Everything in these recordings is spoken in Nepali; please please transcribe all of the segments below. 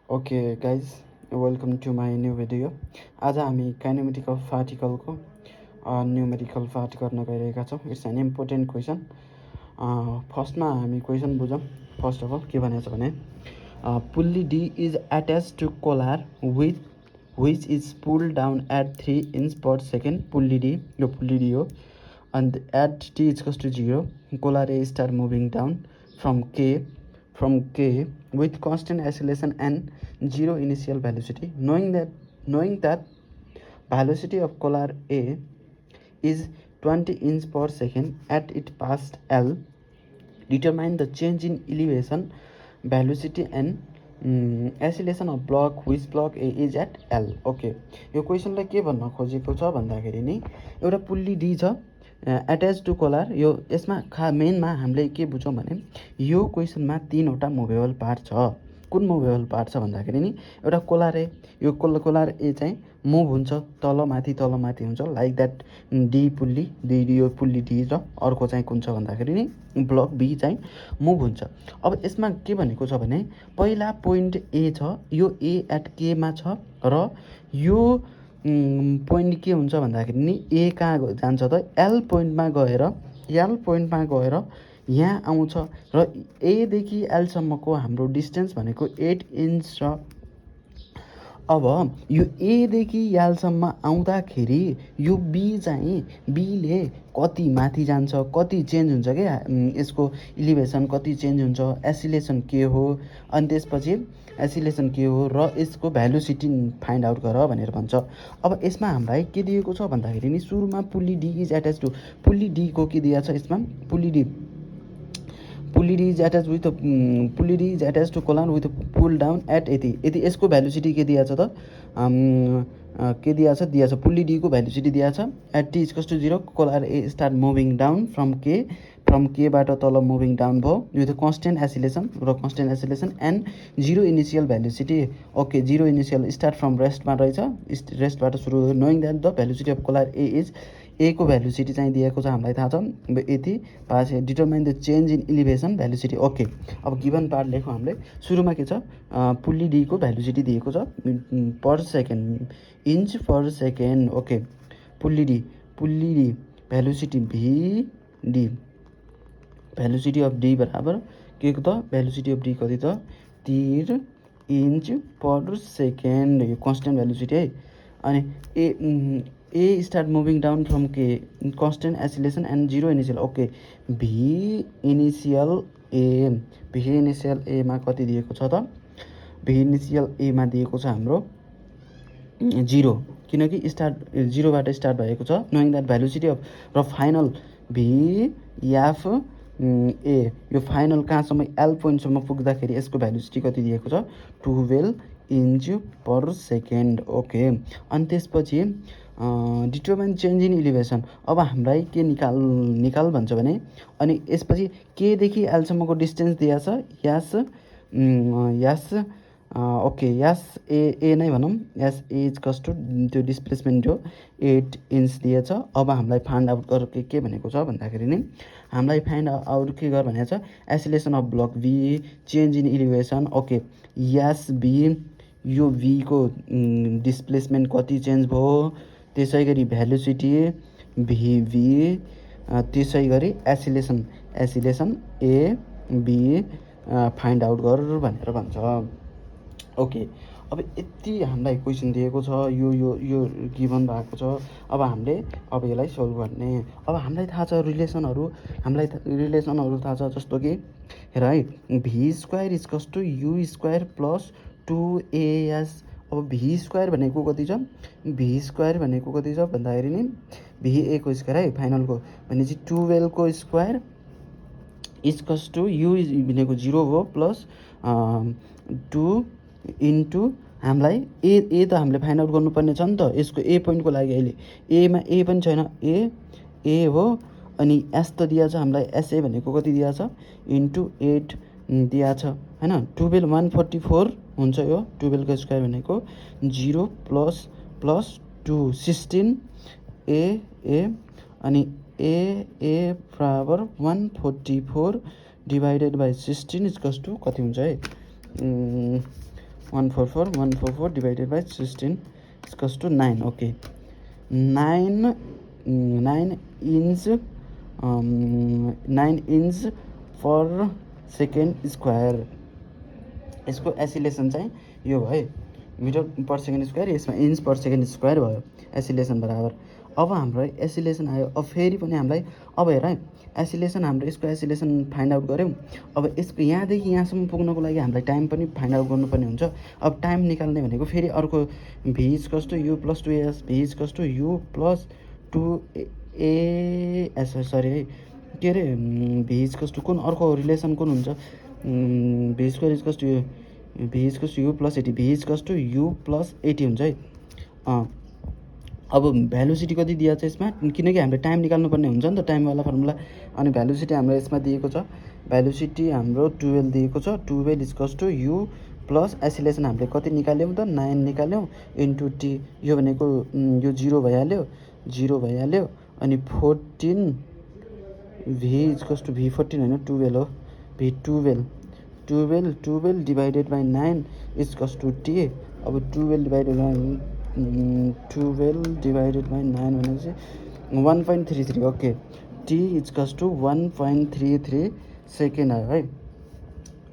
Okay guys, welcome to my new video. आज हामी काइनेमेटिक अफ पार्टिकलको न्युमेरिकल पार्ट गर्न गइरहेका छौँ। It's an important question. फर्स्टमा हामी क्वेसन बुझौँ। फर्स्ट अफ अल के भनेको छ भने pulley D is attach to collar which is pull down at 3 inch per second। Pulley D, यो पुल्ली डी हो। and at t is equals to 0, polar A start moving down from K with constant acceleration and zero initial velocity. Knowing that velocity of polar A is 20 inch per second at it past L, determine the change in elevation, velocity and acceleration of block which block A is at L. Okay, यो क्वेसनलाई के भन्न खोजेको छ भन्दाखेरि नि एउटा पुल्ली डी छ एट्याच टु कोलार। यो यसमा मेनमा हामीले के बुझौँ भने यो क्वेसनमा 3वटा मुभेबल पार्ट छ। कुन मुभेबल पार्ट छ भन्दाखेरि नि एउटा कोलार ए, यो कोलार ए चाहिँ मुभ हुन्छ, तलमाथि हुन्छ, like that D pulley D, यो पुल्ली डी र अर्को चाहिँ कुन छ भन्दाखेरि नि ब्लक बी चाहिँ मुभ हुन्छ। अब यसमा के भनेको छ भने पहिला पोइन्ट ए छ, यो ए एट केमा छ र यो पोइन्ट के हुन्छ भन्दाखेरि नि ए कहाँ जान्छ त एल पोइन्टमा गएर यहाँ आउँछ र एदेखि एलसम्मको हाम्रो डिस्टेन्स भनेको 8 inch छ। अब यो एदेखि एलसम्म आउँदाखेरि यो बी चाहिँ बीले कति माथि जान्छ, कति चेन्ज हुन्छ क्या, यसको इलिभेसन कति चेन्ज हुन्छ, एसिलेसन के हो, अनि त्यसपछि एसिलेसन के हो र यसको भ्यालुसिटी फाइन्ड आउट गर भनेर भन्छ। अब यसमा हामीलाई के दिएको छ भन्दाखेरि नि सुरुमा pulley D is attach to, pulley डीको के दिएको छ यसमा, pulley D is attach to collar with pull down at यति यसको भ्यालुसिटी के दिएको छ त के दिएको छ पुल्ली डीको भ्यालुसिटी दिएको छ at t equals to 0, collar A start moving down from केबाट तल मुभिङ डाउन भयो with constant acceleration and 0 initial velocity. Okay, 0 initial start from रेस्टमा रहेछ, रेस्टबाट सुरु हो। Knowing that the velocity of collar A is, A को भ्यालुसिटी चाहिँ दिएको छ हामीलाई थाहा छ यति पास। Determine the change in elevation velocity. Okay, अब गिभन पार्ट लेखौँ हामीले। सुरुमा के छ, पुल्ली डीको भ्यालुसिटी दिएको छ per second, inch per second. Okay, pulley D velocity D, velocity of D बराबर के त भ्यालुसिटी अफ डी कति त 3 inch पर सेकेन्ड, यो कन्स्टेन्ट भ्यालुसिटी है। अनि A start moving down from के, constant acceleration and 0 initial. Okay, V initial एमा कति दिएको छ त, भी इनिसियल एमा दिएको छ हाम्रो 0, किनकि स्टार्ट 0बाट स्टार्ट भएको छ। नोइङ द्याट भ्यालुसिटी अफ र फाइनल भी एफ ए, यो फाइनल कहाँसम्म एल पोइन्टसम्म पुग्दाखेरि यसको भ्यालुसिटी कति दिएको छ 12 inch पर सेकेन्ड। ओके, अनि त्यसपछि डिटरमाइन चेन्ज इन इलिभेसन। अब हामीलाई के निकाल भन्छ भने, अनि यसपछि केदेखि एलसम्मको डिस्टेन्स दिएको छ यस ओके, यस ए नै भनौँ, यस ए इक्वल्स टु त्यो डिस्प्लेसमेन्ट हो 8 inch दिएछ। अब हामीलाई फाइन्ड आउट गर के भनेको छ भन्दाखेरि नि हामीलाई फाइन्ड आउट के गर भनेको छ, acceleration of block B, change in elevation. Okay, yes B, यो भीको डिस्प्लेसमेन्ट कति चेन्ज भयो, त्यसै गरी भ्यालुसिटी भी, त्यसै गरी acceleration A B find out गर भनेर भन्छ। ओके, अब यति हामीलाई क्वेसन दिएको छ, यो गिभन भएको छ। अब हामीले यसलाई सोल्भ गर्ने। अब हामीलाई थाहा छ रिलेसनहरू थाहा छ, जस्तो कि हेर है, v square equals to u square plus 2as। अब भी स्क्वायर भनेको कति छ, भन्दाखेरि नि भी ए को स्क्वायर है फाइनलको, भनेपछि 12 को स्क्वायर इक्वल्स टु यु भनेको 0 हो प्लस 2 इन्टु हामीलाई ए त हामीले फाइन्ड आउट गर्नुपर्ने छ नि त यसको ए पोइन्टको लागि। अहिले एमा ए पनि छैन, ए हो, अनि एस त दिएको छ हामीलाई, एसए भनेको कति दिएको छ इन्टु 8 दिएको छ होइन। 12 144 हुन्छ, यो 12 को स्क्वायर भनेको 0 प्लस 2 16 ए अनि ए बराबर 144 डिभाइडेड बाई 16 इक्वल्स टु कति हुन्छ है 144 divided by 16 is equals to 9. Okay, 9 inch 9 inch per second square. यसको एसिलेसन चाहिँ यो भयो मिटर पर सेकेन्ड स्क्वायर, यसमा इन्च पर सेकेन्ड स्क्वायर भयो एसिलेसन बराबर। अब हाम्रो एसिलेसन आयो। अब फेरि पनि हामीलाई अब हेर है, एसिलेसन हाम्रो यसको एसिलेसन फाइन्ड आउट गऱ्यौँ। अब यसको यहाँदेखि यहाँसम्म पुग्नको लागि हामीलाई टाइम पनि फाइन्ड आउट गर्नुपर्ने हुन्छ। अब टाइम निकाल्ने भनेको फेरि अर्को v is equals to u plus 2as, v is equals to u plus 2as, sorry है के अरे भी इज इक्वल्स टु कुन अर्को रिलेसन कुन हुन्छ, v square is equals to v is equals to u plus 80, v is equals to u plus 80 हुन्छ है। अब भ्यालुसिटी कति दिएको छ यसमा, किनकि हामीले टाइम निकाल्नुपर्ने हुन्छ नि त, टाइमवाला फर्मुला। अनि भ्यालुसिटी हाम्रो यसमा दिएको छ, भ्यालुसिटी हाम्रो 12 दिएको छ। 12 equals to u plus acceleration हामीले कति निकाल्यौँ त, 9 निकाल्यौँ इन्टु टी। यो भनेको यो 0 भइहाल्यो अनि 14 भी इक्वल्स टु भी 14 होइन 12 हो, V 12 divided by 9 equals to T. अब 12 डिभाइडेड बाई 9 भनेपछि 1.33। Okay, T equals to 1.33 second आयो है।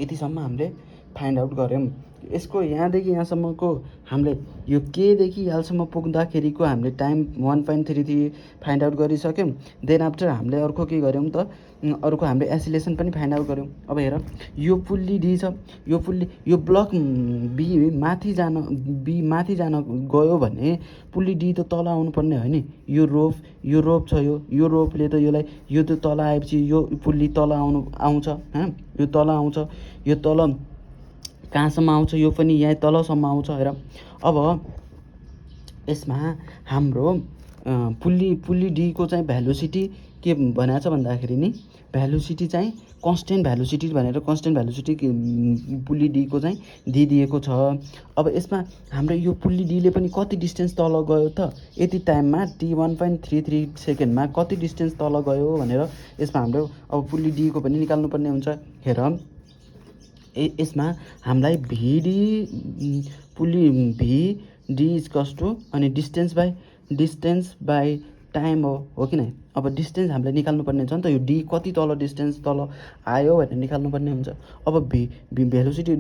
यतिसम्म हामीले फाइन्ड आउट गऱ्यौँ। यसको यहाँदेखि यहाँसम्मको हामीले यो केदेखि यहाँसम्म पुग्दाखेरिको हामीले टाइम 1.33 फाइन्ड आउट गरिसक्यौँ। देन आफ्टर हामीले अर्को के गऱ्यौँ त, अर्को हामीले एसिलेसन पनि फाइन्ड आउट गऱ्यौँ। अब हेर, यो पुल्ली डी छ, यो पुल्ली यो ब्लक बी माथि जान गयो भने पुल्ली डी त तल आउनुपर्ने हो नि। यो रोप छ, यो रोपले त यसलाई यो त तल आएपछि यो पुल्ली तल आउँछ हैन, यो तल आउँछ, यो तल कहाँसम्म आउँछ, यो पनि यहाँ तलसम्म आउँछ। हेर, अब यसमा हाम्रो पुल्ली डीको चाहिँ भ्यालुसिटी के भनेको छ भन्दाखेरि नि, भ्यालुसिटी चाहिँ कन्स्टेन्ट भ्यालुसिटी भनेर कन्स्टेन्ट भ्यालुसिटी पुल्ली डीको चाहिँ दिइदिएको छ। अब यसमा हाम्रो यो पुल्ली डीले पनि कति डिस्टेन्स तल गयो त, यति टाइममा टी 1.33 सेकेन्डमा कति डिस्टेन्स तल गयो भनेर यसमा हाम्रो अब पुल्ली डीको पनि निकाल्नुपर्ने हुन्छ। हेर, यसमा हामीलाई पुल्ली भिडी इक्वल्स टु अनि डिस्टेन्स बाई टाइम हो कि नै। अब डिस्टेन्स हामीले निकाल्नुपर्ने छ नि त, यो डी कति तल डिस्टेन्स तल आयो भनेर निकाल्नुपर्ने हुन्छ। अब भेलोसिटी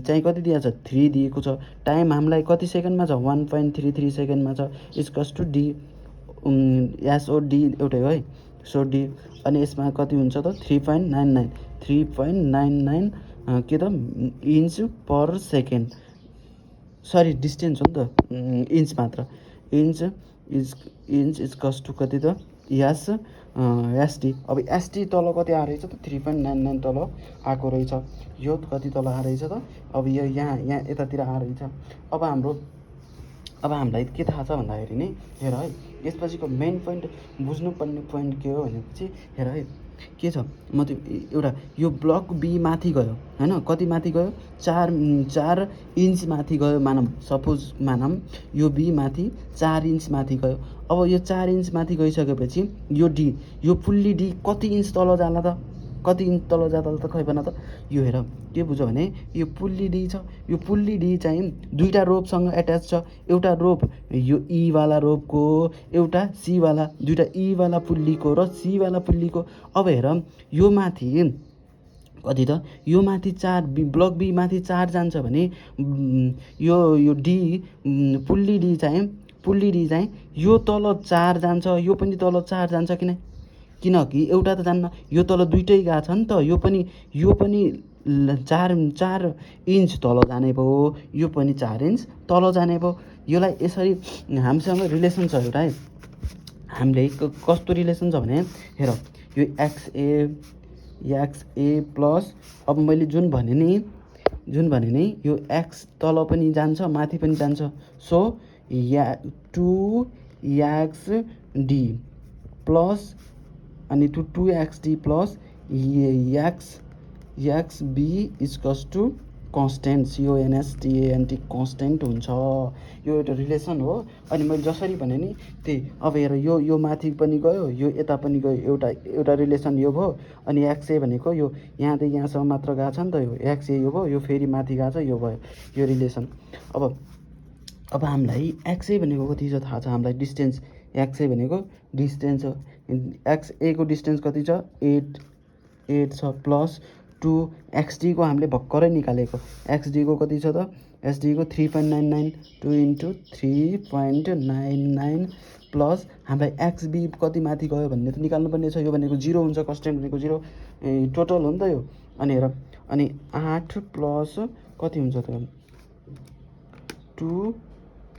चाहिँ कति दिएको छ, 3 दिएको छ। टाइम हामीलाई कति सेकेन्डमा छ, 1.33 सेकेन्डमा छ। Equals to D so D एउटै हो है, सो डी। अनि यसमा कति हुन्छ त, 3.99 के त inch per second, sorry distance हो नि त, इन्च मात्र। इन्च इक्वल्स टु कति त एसटी। अब एसटी तल कति आएको रहेछ त, 3.99 तल आएको रहेछ। यो कति तल आएको रहेछ त, अब यो यहाँ यतातिर आएको रहेछ। अब हामीलाई के थाहा छ भन्दाखेरि नि, हेर है, यसपछिको मेन पोइन्ट बुझ्नुपर्ने पोइन्ट के हो भनेपछि, हेर है के छ, मतलब एउटा यो ब्लक बी माथि गयो हैन, कति माथि गयो, 4 इन्च माथि गयो मानौँ, सपोज मानौँ यो बी माथि 4 इन्च माथि गयो। अब यो 4 इन्च माथि गइसकेपछि यो डी, यो पुल्ली डी कति इन्च तल जाला त, कति इन्च तल जाँदा त खै भन त। यो हेर के बुझ भने, यो पुल्ली डी छ, यो पुल्ली डी चाहिँ दुईवटा रोपसँग एट्याच छ। एउटा रोप यो ई वाला रोपको, एउटा सी वाला, दुईवटा ई वाला पुल्लीको र सी वाला पुल्लीको। अब हेर, यो माथि कति त, यो माथि 4 ब्लक बी माथि 4 जान्छ भने यो डी पुल्ली डी चाहिँ यो तल 4 जान्छ, यो पनि तल 4 जान्छ किनकि एउटा त जान्न, यो तल दुइटै गएको छ नि त। यो पनि 4 इन्च तल जाने भयो, यो पनि 4 इन्च तल जाने भयो। यसलाई यसरी हामीसँग रिलेसन छ एउटा है। हामीले कस्तो रिलेसन छ भने, हेर यो एक्सए प्लस, अब मैले जुन भने नि यो एक्स तल पनि जान्छ माथि पनि जान्छ, सो 2xd प्लस अनि 2xd plus XB equals to constant CONSTANT constant हुन्छ। यो एउटा रिलेसन हो। अनि मैले जसरी भने नि त्यही अब हेर यो माथि पनि गयो यो यता पनि गयो एउटा रिलेसन यो भयो। अनि XA भनेको यो यहाँदेखि यहाँसम्म मात्र गएको छ नि त यो XA यो भयो यो फेरि माथि गएको छ यो भयो यो रिलेसन। अब हामीलाई XA भनेको कति छ थाहा छ हामीलाई डिस्टेन्स XA भनेको डिस्टेन्स हो। XA को डिस्टेन्स कति छ 8 छ प्लस 2 XD को हामीले भर्खरै निकालेको XD को कति छ त XD को 3.99 2 × 3.99 प्लस हामीलाई XB कति माथि गयो भन्ने त निकाल्नुपर्ने छ। यो भनेको 0 हुन्छ कन्स्टेन्ट भनेको 0 टोटल हो नि त यो। अनि हेर अनि 8 प्लस कति हुन्छ त 2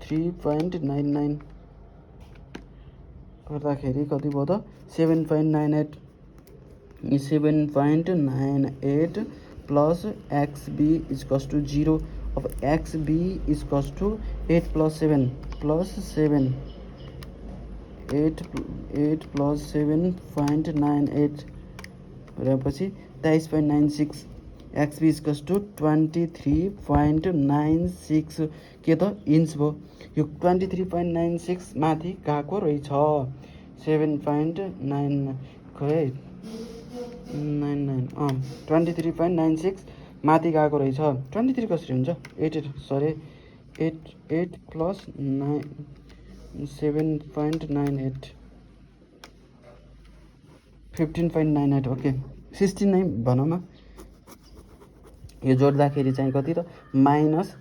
3.99 गर्दाखेरि कति भयो त 7.98 प्लस XB इक्वल्स टु 0। अब XB equals to 8 plus 7 plus 7 8 plus 7.98 रहेपछि 23.96 XB इक्वल्स टु 23.96 के त इन्च भयो। यो 23.96 माथि गएको रहेछ 7.99 खै 99 23.96 माथि गएको रहेछ। 23 कसरी हुन्छ 8 प्लस 9 7.98 15.98 ओके 16 नै भनौँ न। यो जोड्दाखेरि चाहिँ कति त माइनस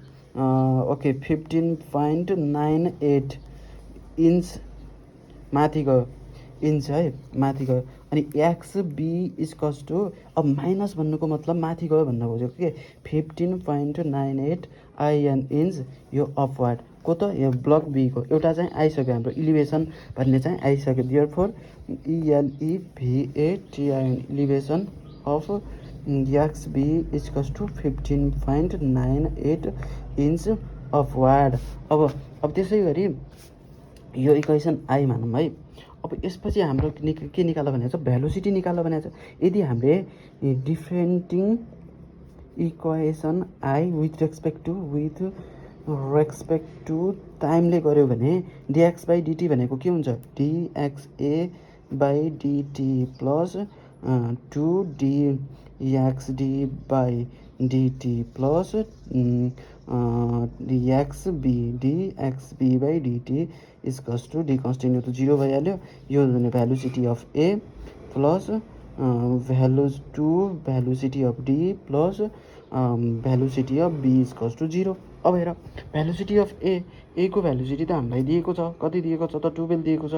ओके 15.98 इन्च माथि गयो इन्च है माथि गयो। अनि XB इक्वल्स टु अब माइनस भन्नुको मतलब माथि गयो भन्नु खोजेको के 15.98 IN इन्च यो अपवार्ड को त यो ब्लक बी को एउटा चाहिँ आइसक्यो हाम्रो इलिभेसन भन्ने चाहिँ आइसक्यो। Therefore ELEVATIN elevation of XB equals to 15.98 inch upward. अब त्यसै गरी यो इक्वेसन आई मानौँ है। अब यसपछि हाम्रो के निकाल्न भनेको छ भेलोसिटी निकाल्न भनेको छ। यदि हामीले differentiating equation I with respect to टाइमले गऱ्यो भने dx/dt भनेको के हुन्छ dxa/dt plus 2dxd/dt plus dxb/dt equals to D constant त 0 भइहाल्यो। यो velocity of A plus velocity of D plus velocity of B equals to 0। अब हेर भेलोसिटी अफ ए को भेलोसिटी त हामीलाई दिएको छ कति दिएको छ त 12 दिएको छ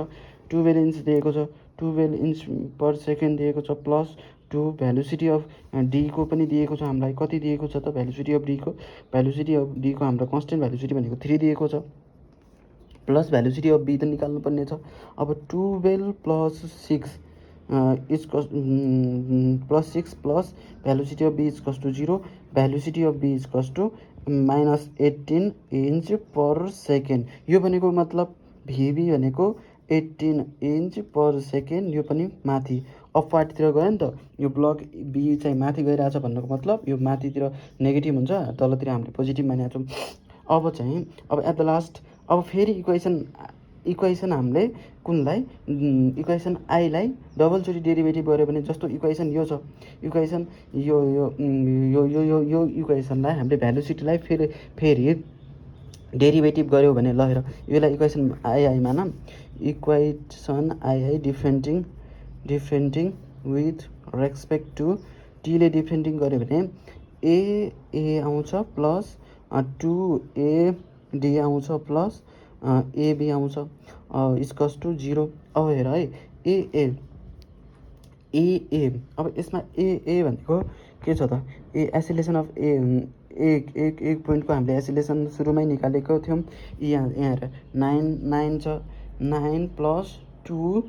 12 इन्च दिएको छ 12 इन्च पर सेकेन्ड दिएको छ प्लस 2 भेलोसिटी अफ डी को पनि दिएको छ हामीलाई कति दिएको छ त भेलोसिटी अफ डी को हाम्रो कन्स्टेन्ट भेलोसिटी भनेको 3 दिएको छ प्लस भेलोसिटी अफ बी त निकाल्नु पर्ने छ। अब 12 plus 6 plus 6 plus velocity of B equals to 0 velocity of B equals to -18 inch per second. यो भनेको मतलब VB भनेको 18 इन्च पर सेकेन्ड। यो पनि माथि अपवार्डतिर गयो नि त यो ब्लक बी चाहिँ माथि गइरहेछ भन्नुको मतलब यो माथितिर नेगेटिभ हुन्छ तलतिर हामीले पोजिटिभ मानेको छौँ। अब चाहिँ अब एट द लास्ट अब फेरि इक्वेसन हामीले कुनलाई इक्वेसन आईलाई डबलचोटि डेरिभेटिभ गऱ्यो भने जस्तो इक्वेसन यो छ इक्वेसन यो इक्वेसनलाई हामीले भेलोसिटीलाई फेरि डेरिभेटिभ गऱ्यो भने ल हेर यसलाई इक्वेसन आई मानौँ। Equation I differentiating with respect to टीले डिफरेन्टिङ गऱ्यो भने ए आउँछ प्लस 2AD आउँछ प्लस AB आउँछ इक्वल्स टु 0। अब हेर है ए अब यसमा ए भनेको के छ त एसिलेसन अफ एक पोइन्टको हामीले एसिलेसन सुरुमै निकालेको थियौँ। यहाँ हेर 9 छ 9 प्लस 2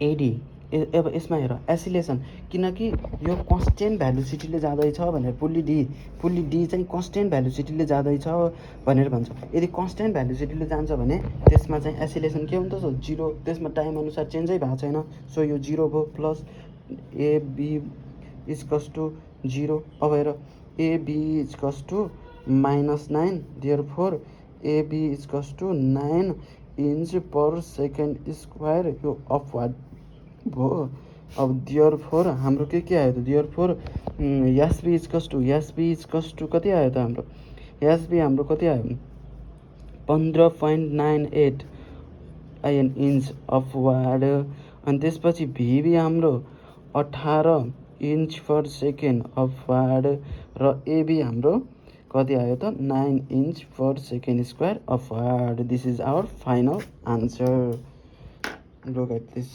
AD अब यसमा हेर एसिलेसन किनकि यो कन्स्टेन्ट भेलोसिटीले जाँदैछ भनेर पुल्ली डी चाहिँ कन्स्टेन्ट भेलोसिटीले जाँदैछ भनेर भन्छ। यदि कन्स्टेन्ट भेलोसिटीले जान्छ भने त्यसमा चाहिँ एसिलेसन के हुन्छ 0 त्यसमा टाइम अनुसार चेन्जै भएको छैन सो यो 0 भयो प्लस AB इक्वल्स टु 0। अब हेर AB equals to -9, therefore AB equals to 9 inch per second square. यो अपवार्ड भयो। अब देयरफोर हाम्रो के आयो त? देयरफोर एसबी इक्वल्स टु कति आयो त हाम्रो? एसबी हाम्रो कति आयो? 15.98 इंच अपवार्ड। अनि त्यसपछि भिबी हाम्रो 18 इंच पर सेकेन्ड अपवार्ड र एबी हाम्रो कति आयो त? 9 inch per second square upward. This is our final answer. Look at this.